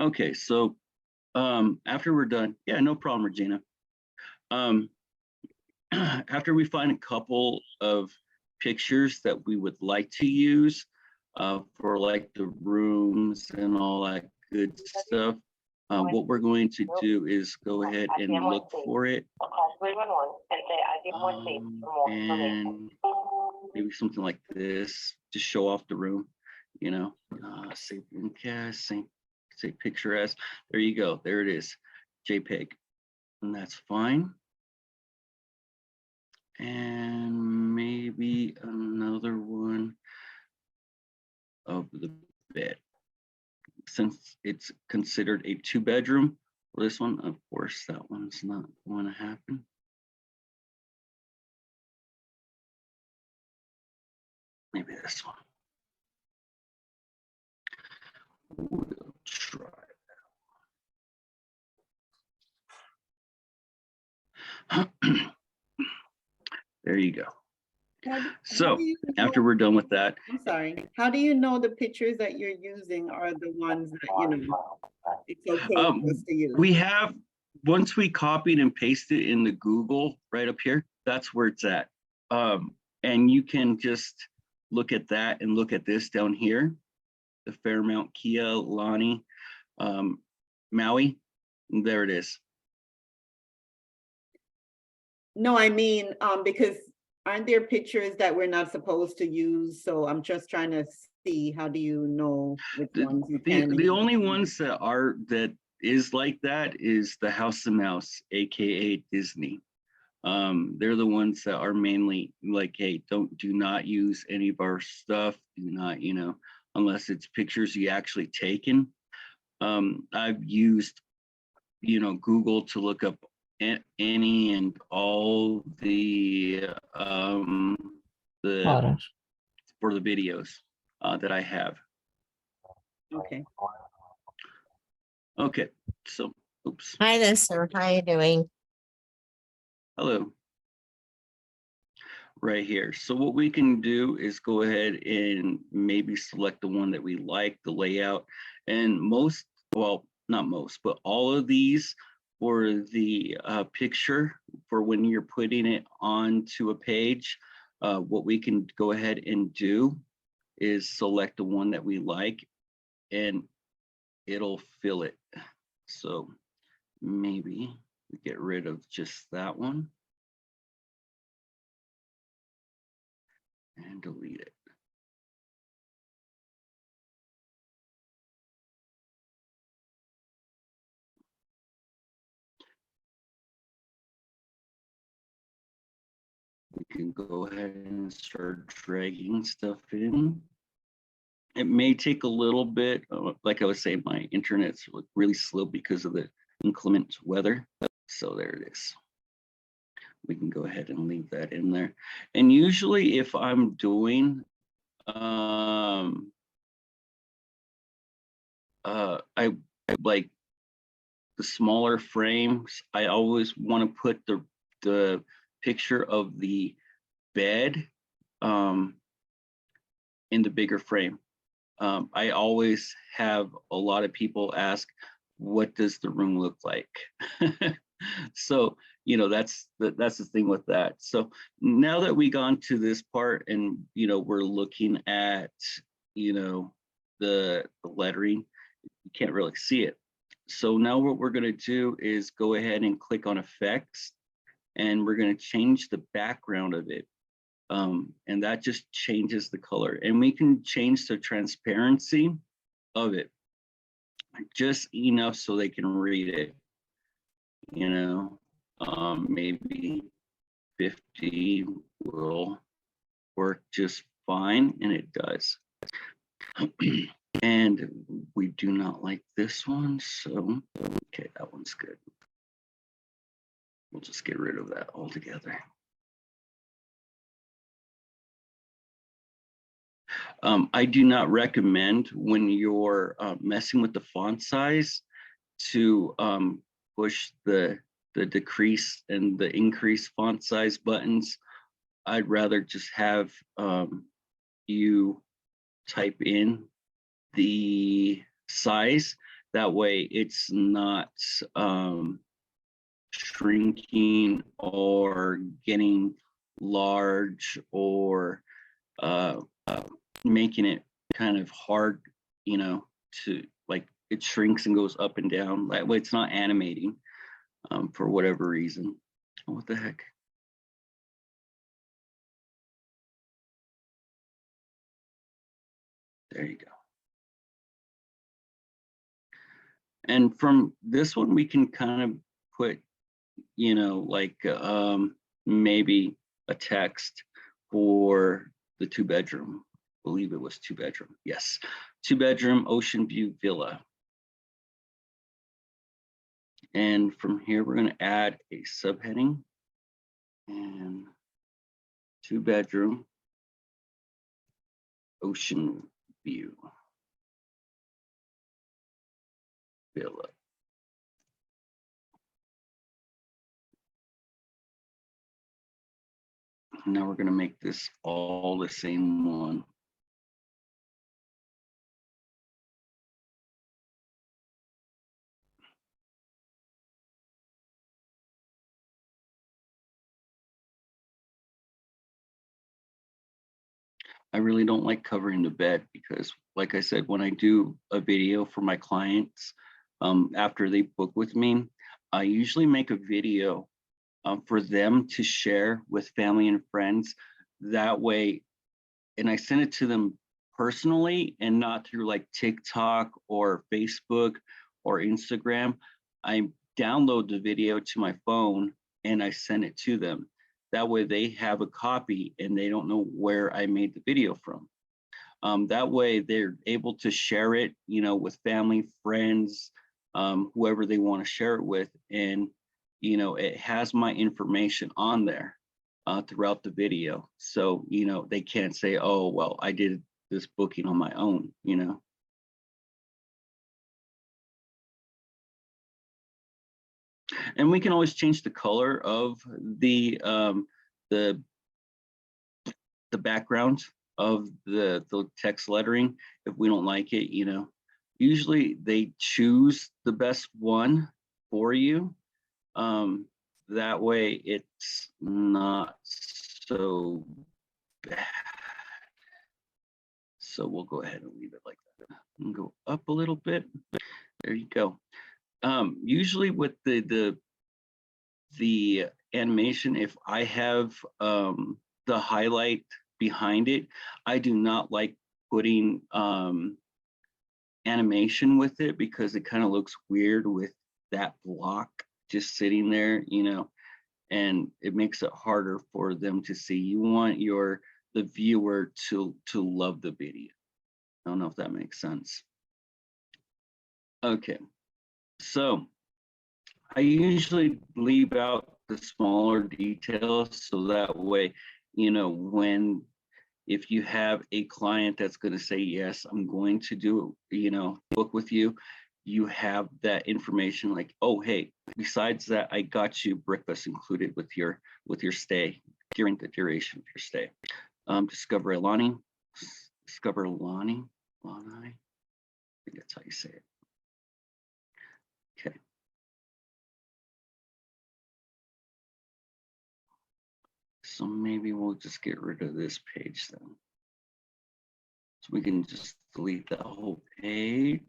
Okay, so after we're done, yeah, no problem, Regina. After we find a couple of pictures that we would like to use for like the rooms and all that good stuff, what we're going to do is go ahead and look for it. And maybe something like this to show off the room, you know, say cast, say picture as, there you go, there it is, JPEG, and that's fine. And maybe another one of the bed, since it's considered a 2-bedroom. Well, this one, of course, that one's not going to happen. Maybe this one. We'll try that. There you go. So after we're done with that, I'm sorry, how do you know the pictures that you're using are the ones that, you know, it's okay for us to use? We have, once we copied and pasted in the Google right up here, that's where it's at. And you can just look at that and look at this down here, the Fairmount Kia Lani Maui. There it is. No, I mean, because aren't there pictures that we're not supposed to use? So I'm just trying to see, how do you know which ones you can? The only ones that is like that is the House and Mouse, aka Disney. They're the ones that are mainly like, hey, do not use any of our stuff. Do not, you know, unless it's pictures you actually taken. I've used, you know, Google to look up any and all the for the videos that I have. Okay. Okay, so oops. Hi there, sir. How are you doing? Hello. Right here. So what we can do is go ahead and maybe select the one that we like, the layout, and most, well, not most, but all of these for the picture for when you're putting it onto a page, what we can go ahead and do is select the one that we like and it'll fill it. So maybe we get rid of just that one and delete it. We can go ahead and start dragging stuff in. It may take a little bit, like I was saying, my internet's really slow because of the inclement weather. So there it is. We can go ahead and leave that in there. And usually if I'm doing, I like the smaller frames, I always want to put the picture of the bed in the bigger frame. I always have a lot of people ask, what does the room look like? So, you know, that's the thing with that. So now that we gone to this part and, you know, we're looking at, you know, the lettering, you can't really see it. So now what we're going to do is go ahead and click on effects, and we're going to change the background of it. And that just changes the color, and we can change the transparency of it just enough so they can read it, you know. Maybe 50 will work just fine, and it does. And we do not like this one, so okay, that one's good. We'll just get rid of that altogether. I do not recommend when you're messing with the font size to push the decrease and the increase font size buttons. I'd rather just have you type in the size. That way it's not shrinking or getting large or making it kind of hard, to like it shrinks and goes up and down. That way it's not animating for whatever reason. Oh, what the heck? There you go. And from this one, we can kind of put, like maybe a text for the 2-bedroom. I believe it was 2-bedroom. Yes, 2-bedroom ocean view villa. And from here, we're going to add a subheading and 2-bedroom ocean view villa. Now we're going to make this all the same one. I really don't like covering the bed because, like I said, when I do a video for my clients, after they book with me, I usually make a video for them to share with family and friends. That way, and I send it to them personally and not through like TikTok or Facebook or Instagram. I download the video to my phone and I send it to them. That way they have a copy and they don't know where I made the video from. That way they're able to share it, with family, friends, whoever they want to share it with. And, it has my information on there throughout the video. So, they can't say, oh, well, I did this booking on my own, And we can always change the color of the background of the text lettering if we don't like it. Usually they choose the best one for you. That way it's not so bad. So we'll go ahead and leave it like that and go up a little bit. There you go. Usually with the animation, if I have the highlight behind it, I do not like putting animation with it because it kind of looks weird with that block just sitting there, and it makes it harder for them to see. You want the viewer to love the video. I don't know if that makes sense. Okay, so I usually leave out the smaller details so that way, if you have a client that's going to say, yes, I'm going to do, book with you, you have that information like, oh, hey, besides that, I got you breakfast included with your stay during the duration of your stay. Discover Alani. I think that's how you say it. Okay. So maybe we'll just get rid of this page then. So we can just delete that whole page.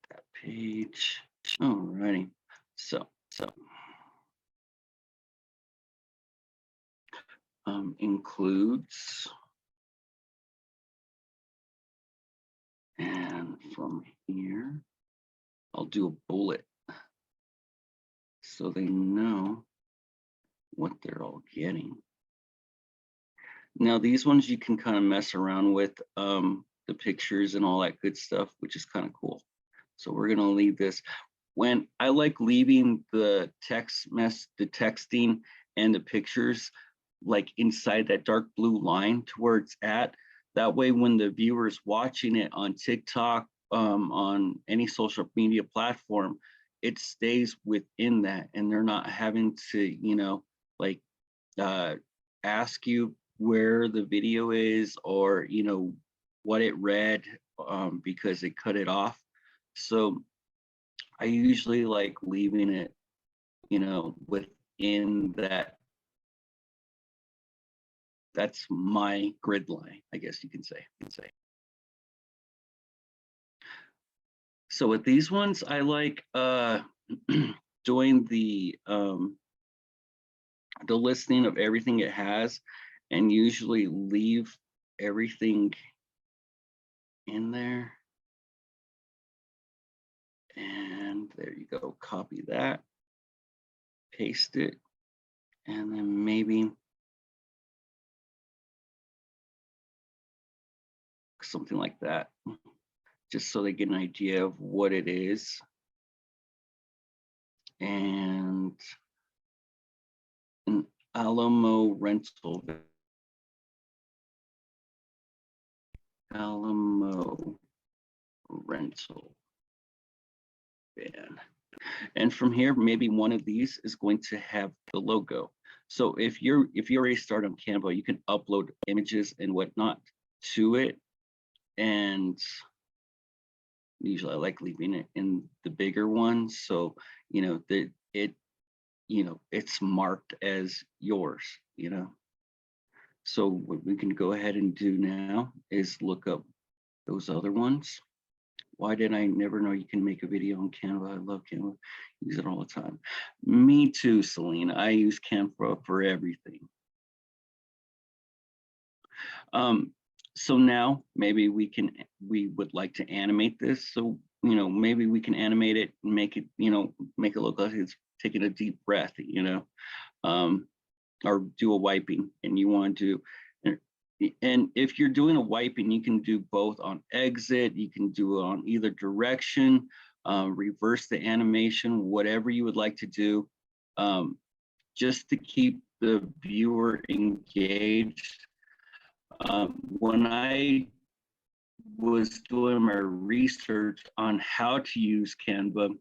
That page. Alrighty. So includes, and from here I'll do a bullet so they know what they're all getting. Now these ones you can kind of mess around with the pictures and all that good stuff, which is kind of cool. So we're gonna leave this. When I like leaving the texting and the pictures like inside that dark blue line to where it's at. That way, when the viewer's watching it on TikTok, on any social media platform, it stays within that and they're not having to, ask you where the video is, or, you know, what it read, because it cut it off. So I usually like leaving it, you know, within that. That's my grid line, I guess you can say. So with these ones, I like doing the listing of everything it has, and usually leave everything in there. And there you go, copy that, paste it, and then maybe something like that, just so they get an idea of what it is. And an Alamo rental van. And from here, maybe one of these is going to have the logo. So if you already start on Canva, you can upload images and whatnot to it. And usually I like leaving it in the bigger one, so you know that it's marked as yours, you know. So what we can go ahead and do now is look up those other ones. Why did I never know you can make a video on Canva? I love Canva. Use it all the time. Me too, Selena. I use Canva for everything. So now maybe we would like to animate this. So, you know, maybe we can animate it and make it, you know, make it look like it's taking a deep breath, you know, or do a wiping, and you want to. And if you're doing a wiping, you can do both on exit, you can do it on either direction, reverse the animation, whatever you would like to do, just to keep the viewer engaged. When I was doing my research on how to use Canva,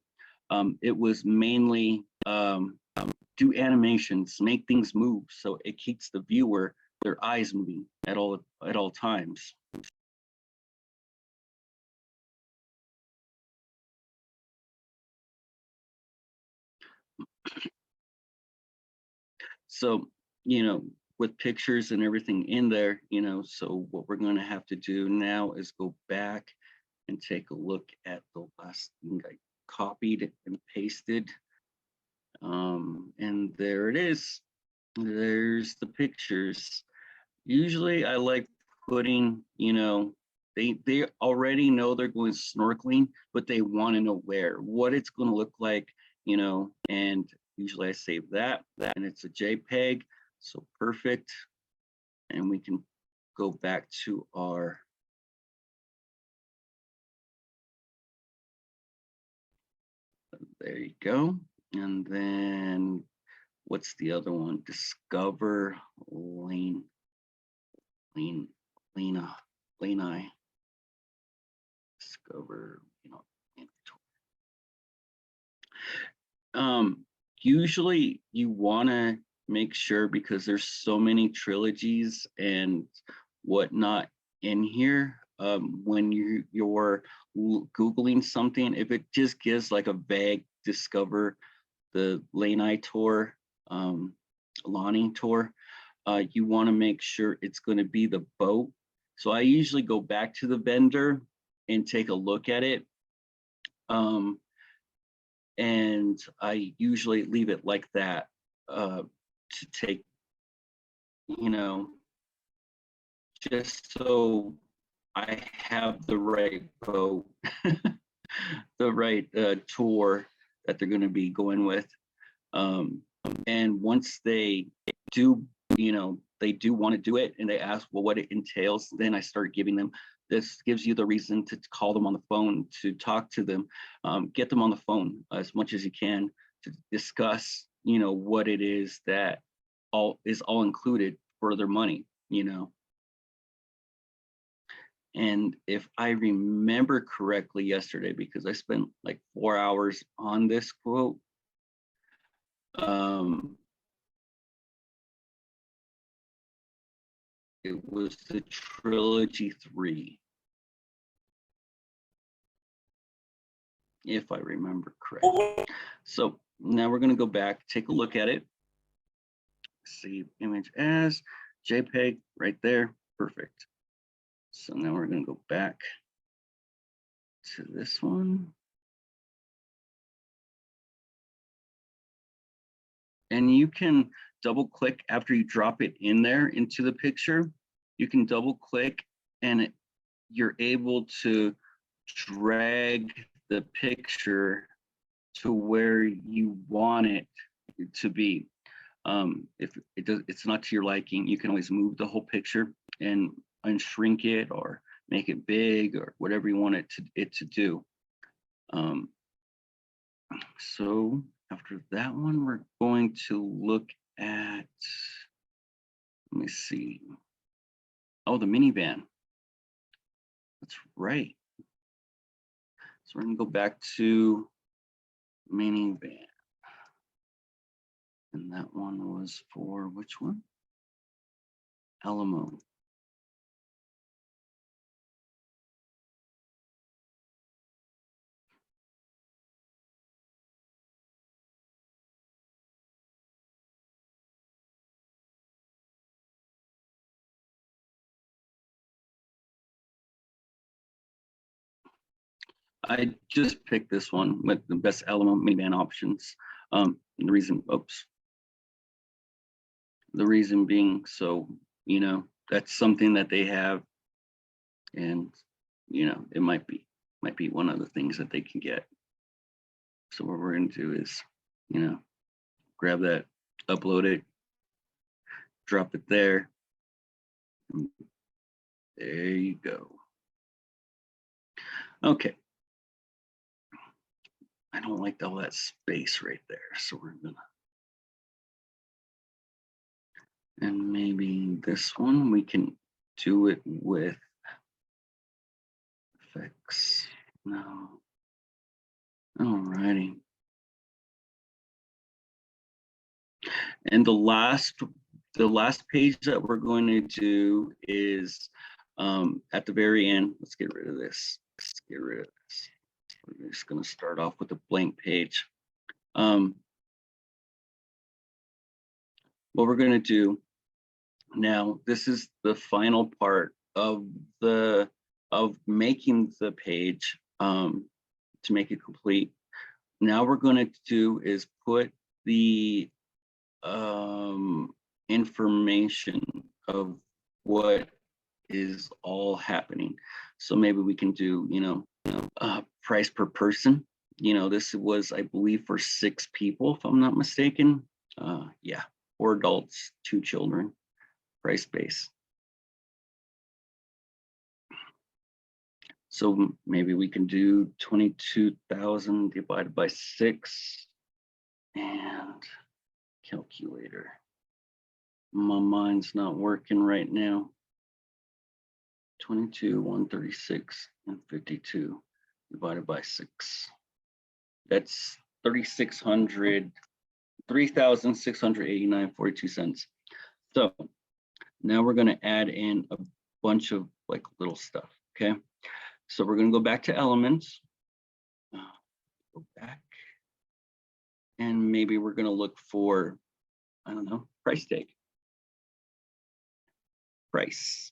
it was mainly do animations, make things move, so it keeps the viewer, their eyes moving at all times. So, you know, with pictures and everything in there, you know, so what we're going to have to do now is go back and take a look at the last thing I copied and pasted. And there it is. There's the pictures. Usually I like putting, you know, they already know they're going snorkeling, but they want to know what it's going to look like, you know, and usually I save that, and it's a JPEG, so perfect. And we can go back to our there you go. And then what's the other one? Discover Lane. Lane discover, you know, usually you want to make sure, because there's so many trilogies and whatnot in here, when you're Googling something, if it just gives like a vague discover the Lanai tour, Lonnie tour, you want to make sure it's going to be the boat. So I usually go back to the vendor and take a look at it. And I usually leave it like that, to take, you know, just so I have the right boat, the right tour that they're going to be going with. And once they do, you know, they do want to do it and they ask, well, what it entails, then I start giving them, this gives you the reason to call them on the phone, to talk to them, get them on the phone as much as you can to discuss, you know, what it is that is all included for their money, you know. And if I remember correctly yesterday, because I spent like 4 hours on this quote, It was the Trilogy 3. If I remember correctly. So now we're going to go back, take a look at it. Save image as JPEG right there. Perfect. So now we're going to go back to this one. And you can double click after you drop it in there into the picture. You can double click and you're able to drag the picture to where you want it to be. If it's not to your liking, you can always move the whole picture and unshrink it or make it big or whatever you want it to do. So after that one, we're going to look at, let me see. Oh, the minivan. That's right. So we're gonna go back to minivan. And that one was for which one? Alamo. I just picked this one with the best Alamo minivan options. The reason being, so, you know, that's something that they have, and, you know, it might be one of the things that they can get. So what we're going to do is, you know, grab that, upload it, drop it there. There you go. Okay. I don't like all that space right there, so we're gonna, and maybe this one we can do it with effects. No. Alrighty. And the last page that we're going to do is at the very end. Let's get rid of this. We're just going to start off with a blank page. What we're going to do now, this is the final part of making the page to make it complete. Now we're going to do is put the information of what is all happening. So maybe we can do, you know, price per person. You know, this was, I believe, for 6 people, if I'm not mistaken. Yeah, 4 adults, 2 children, price base. So maybe we can do 22,000 divided by 6 and calculator. My mind's not working right now. 22, 136, and 52 divided by 6. That's 3,689.42 cents. So now we're going to add in a bunch of like little stuff. Okay. So we're going to go back to elements. Go back. And maybe we're going to look for, I don't know, price tag. Price.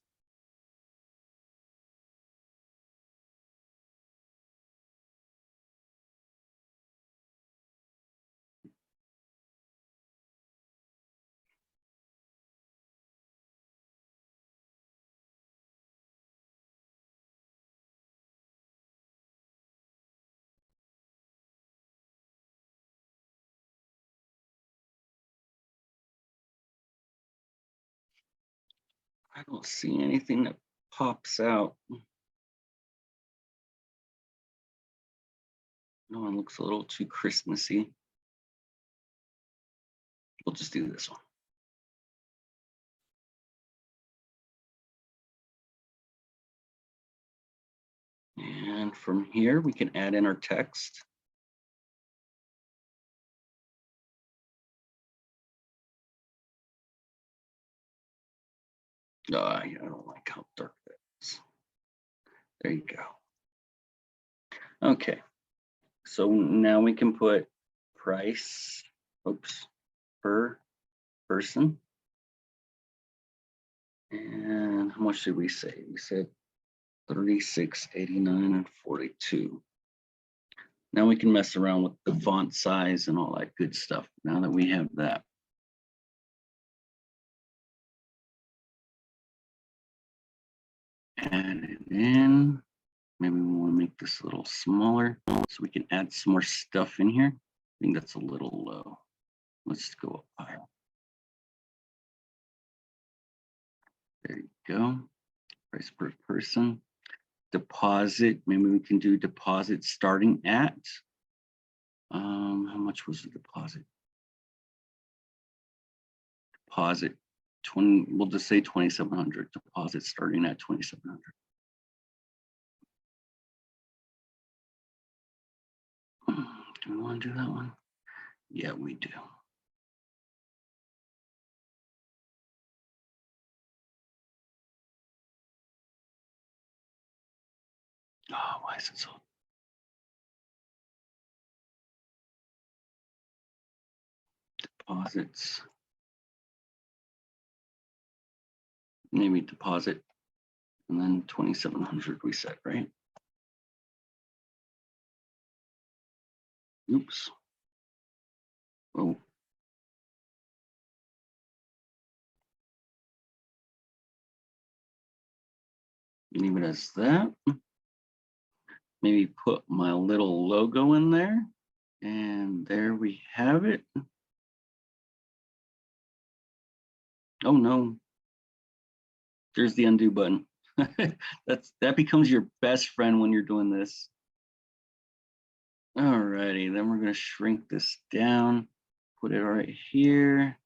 I don't see anything that pops out. No one looks a little too Christmassy. We'll just do this one. And from here, we can add in our text. I don't like how dark that is. There you go. Okay, so now we can put price, oops, per person. And how much did we say? We said 36.89 and 42. Now we can mess around with the font size and all that good stuff now that we have that. Add it in. Maybe we want to make this a little smaller so we can add some more stuff in here. I think that's a little low. Let's go up higher. There you go. Price per person. Deposit. Maybe we can do deposit starting at. How much was the deposit? Deposit 20. We'll just say 2,700. Deposit starting at 2,700. Do we want to do that one? Yeah, we do. Oh, why is it so? Deposits. Maybe deposit. And then 2,700 we set, right? Oops. Oh. Leave it as that. Maybe put my little logo in there. And there we have it. Oh no. There's the undo button. That becomes your best friend when you're doing this. Alrighty, then we're going to shrink this down, put it right here.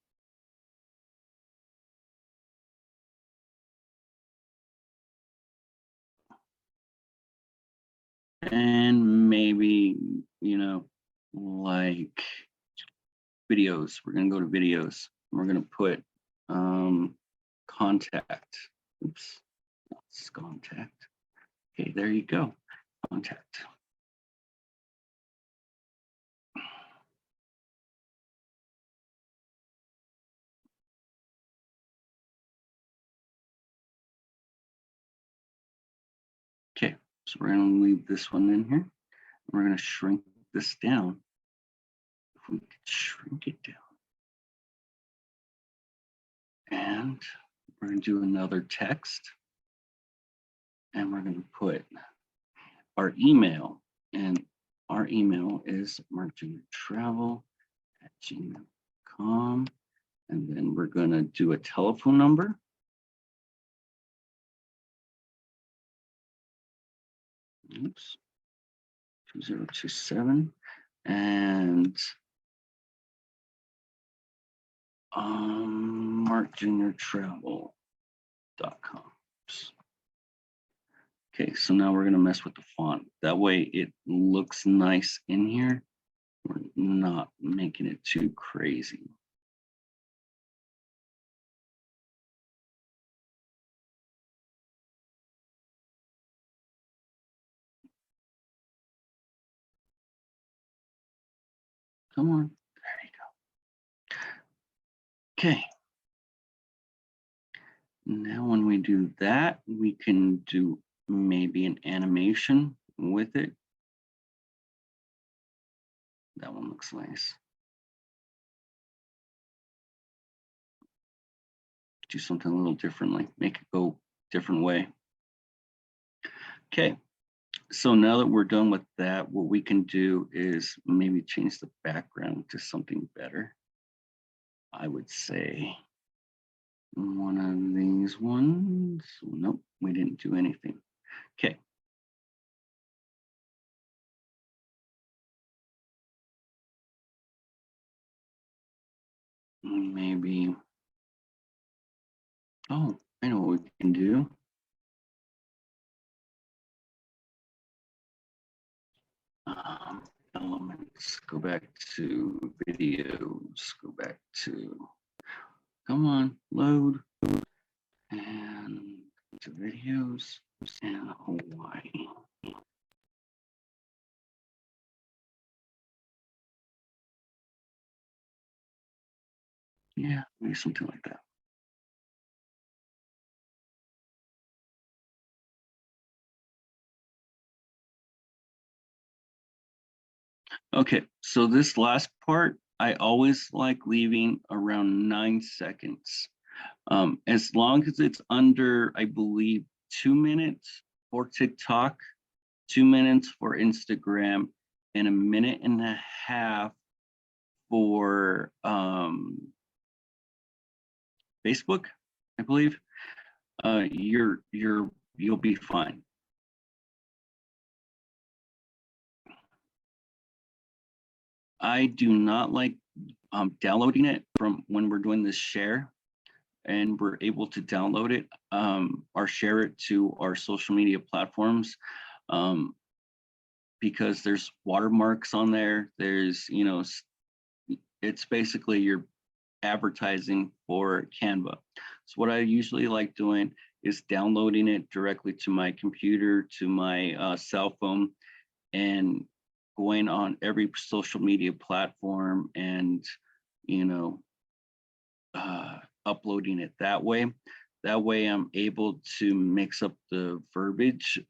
And maybe, like videos. We're going to go to videos. We're going to put contact. Oops, that's contact. Okay, there you go. Contact. Okay, so we're going to leave this one in here. We're going to shrink this down. If we could shrink it down. And we're going to do another text. And we're going to put our email. And our email is markjuniortravel@gmail.com. And then we're going to do a telephone number. Oops. 2027. And markjuniortravel.com. Okay, so now we're going to mess with the font. That way it looks nice in here. We're not making it too crazy. Come on, there you go. Okay. Now when we do that, we can do maybe an animation with it. That one looks nice. Do something a little differently, make it go different way. Okay, so now that we're done with that, what we can do is maybe change the background to something better. I would say one of these ones. Nope, we didn't do anything. Okay. Maybe, oh, I know what we can do. Elements, go back to videos, go back to, come on, load. And to videos and Hawaii. Yeah, maybe something like that. Okay, so this last part, I always like leaving around 9 seconds. As long as it's under, I believe, 2 minutes for TikTok, 2 minutes for Instagram, and a minute and a half for Facebook, I believe, you'll be fine. I do not like downloading it from when we're doing this share and we're able to download it or share it to our social media platforms because there's watermarks on there. There's, you know, it's basically your advertising for Canva. So what I usually like doing is downloading it directly to my computer, to my cell phone, and going on every social media platform and, you know, uploading it that way. That way I'm able to mix up the verbiage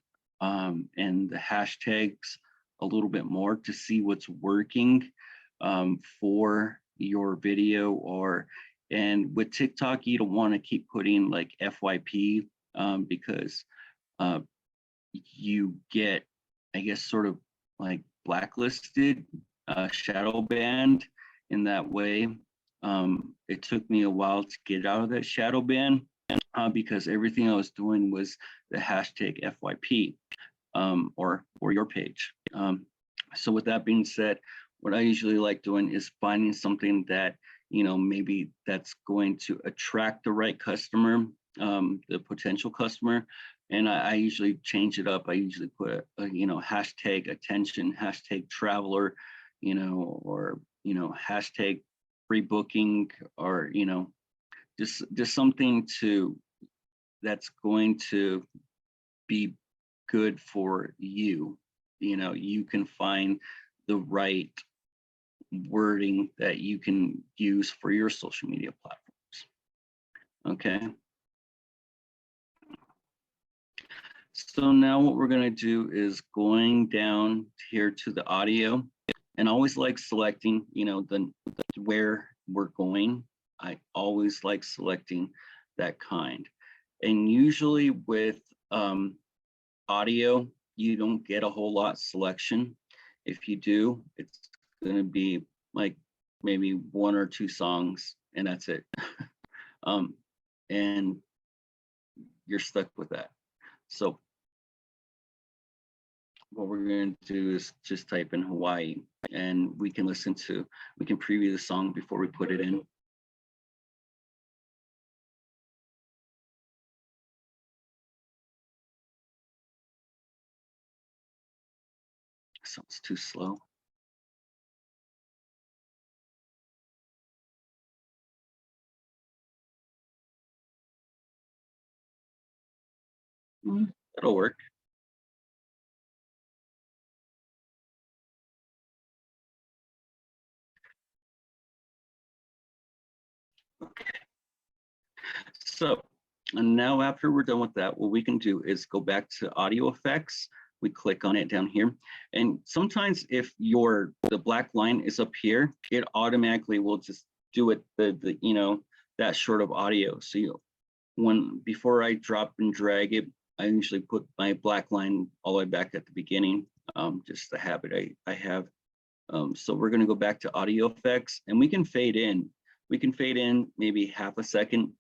and the hashtags a little bit more to see what's working for your video. And with TikTok, you don't want to keep putting like FYP because you get, I guess, sort of like blacklisted, shadow banned in that way. It took me a while to get out of that shadow ban because everything I was doing was the hashtag FYP or your page. So with that being said, what I usually like doing is finding something that, you know, maybe that's going to attract the right customer, the potential customer. And I usually change it up. I usually put a, you know, hashtag attention, hashtag traveler, you know, or, you know, hashtag free booking, or, you know, just something that's going to be good for you. You know, you can find the right wording that you can use for your social media platforms. Okay. So now what we're going to do is going down here to the audio, and always like selecting, you know, the where we're going. I always like selecting that kind. And usually with audio, you don't get a whole lot selection. If you do, it's going to be like maybe 1 or 2 songs, and that's it. And you're stuck with that. So what we're going to do is just type in Hawaii, and we can preview the song before we put it in. So it's too slow. That'll work. Okay. So, and now after we're done with that, what we can do is go back to audio effects. We click on it down here. And sometimes if the black line is up here, it automatically will just do it the you know, that short of audio. So before I drop and drag it, I usually put my black line all the way back at the beginning, just the habit I have. So we're going to go back to audio effects, and we can fade in. We can fade in maybe half a second,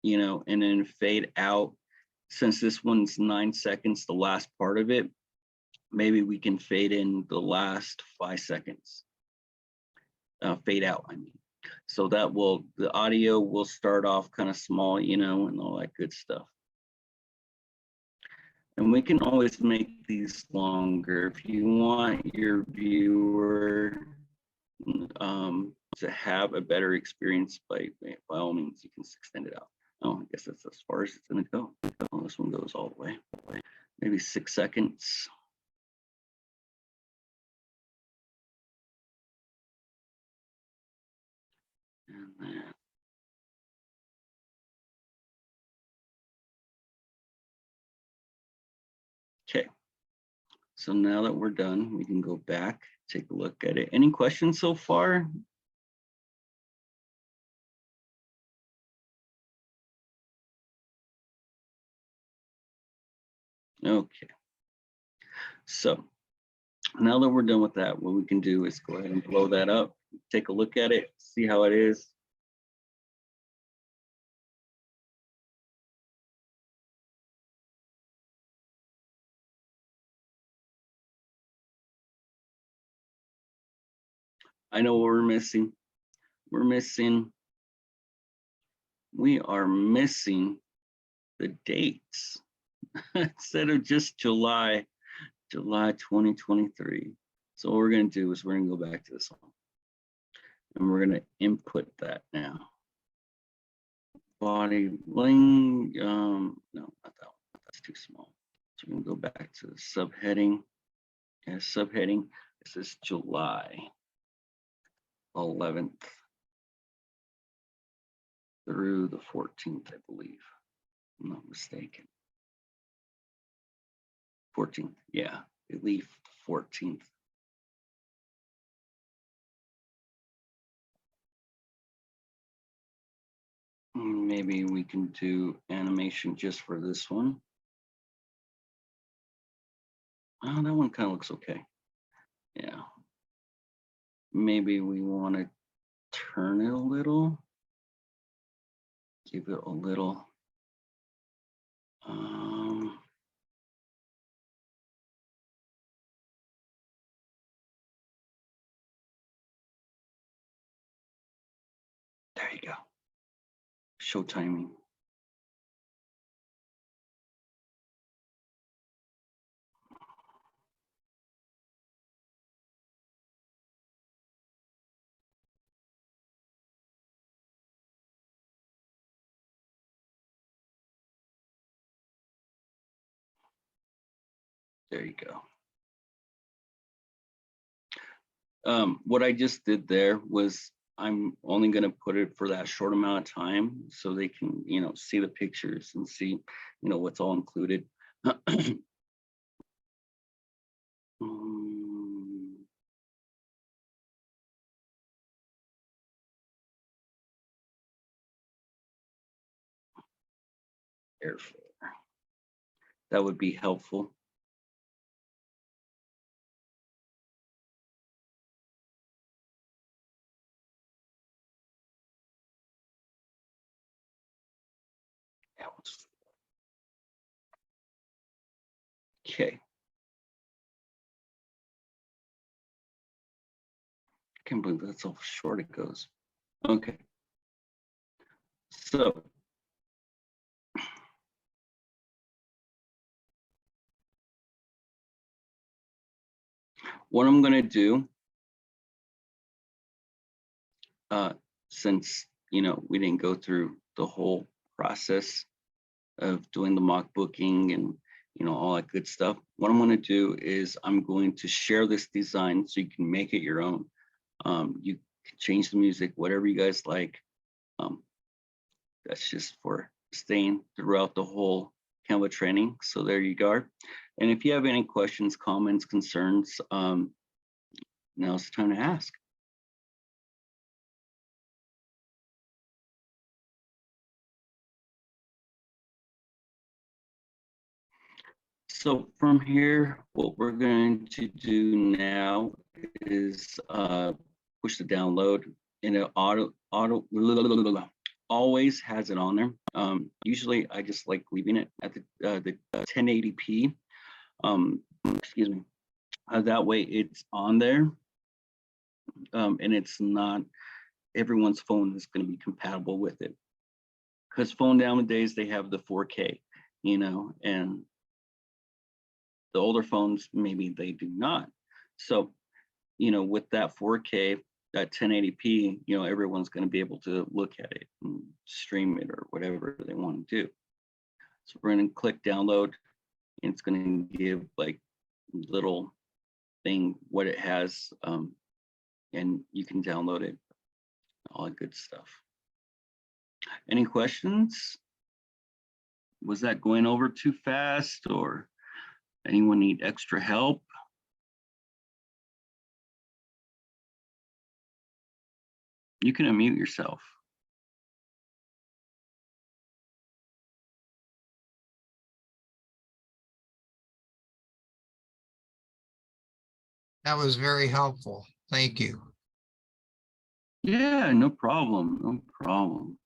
you know, and then fade out. Since this one's 9 seconds, the last part of it, maybe we can fade in the last 5 seconds. Fade out, I mean. So the audio will start off kind of small, you know, and all that good stuff. And we can always make these longer if you want your viewer to have a better experience. By all means, you can extend it out. Oh, I guess that's as far as it's gonna go. Oh, this one goes all the way. Maybe 6 seconds. And then okay. So now that we're done, we can go back, take a look at it. Any questions so far? Okay. So now that we're done with that, what we can do is go ahead and blow that up, take a look at it, see how it is. I know what we're missing. We are missing the dates instead of just July 2023. So what we're going to do is we're going to go back to this one and we're going to input that now. Body bling, no, not that one, that's too small. So we're going to go back to the subheading. And subheading, this is July 11th through the 14th, I believe. I'm not mistaken. 14th, yeah, I believe 14th. Maybe we can do animation just for this one. Oh, that one kind of looks okay. Yeah. Maybe we want to turn it a little. Give it a little. There you go. Show timing. There you go. What I just did there was I'm only going to put it for that short amount of time so they can, see the pictures and see, what's all included. Airfare. That would be helpful. Okay. Can't believe that's how short it goes. Okay. So what I'm going to do, since, we didn't go through the whole process of doing the mock booking and, all that good stuff, what I'm going to do is I'm going to share this design so you can make it your own. You can change the music, whatever you guys like. That's just for staying throughout the whole Canva training. So there you go. And if you have any questions, comments, concerns, now's the time to ask. So from here, what we're going to do now is push the download, and it always has it on there. Usually I just like leaving it at the 1080p. Excuse me. That way it's on there, and it's not everyone's phone is going to be compatible with it, because phone nowadays they have the 4K, and the older phones maybe they do not. So, with that 4K, that 1080p, you know, everyone's going to be able to look at it and stream it or whatever they want to do. So we're going to click download, and it's going to give like little thing what it has, and you can download it, all that good stuff. Any questions? Was that going over too fast, or anyone need extra help? You can unmute yourself. That was very helpful. Thank you. Yeah, no problem, no problem.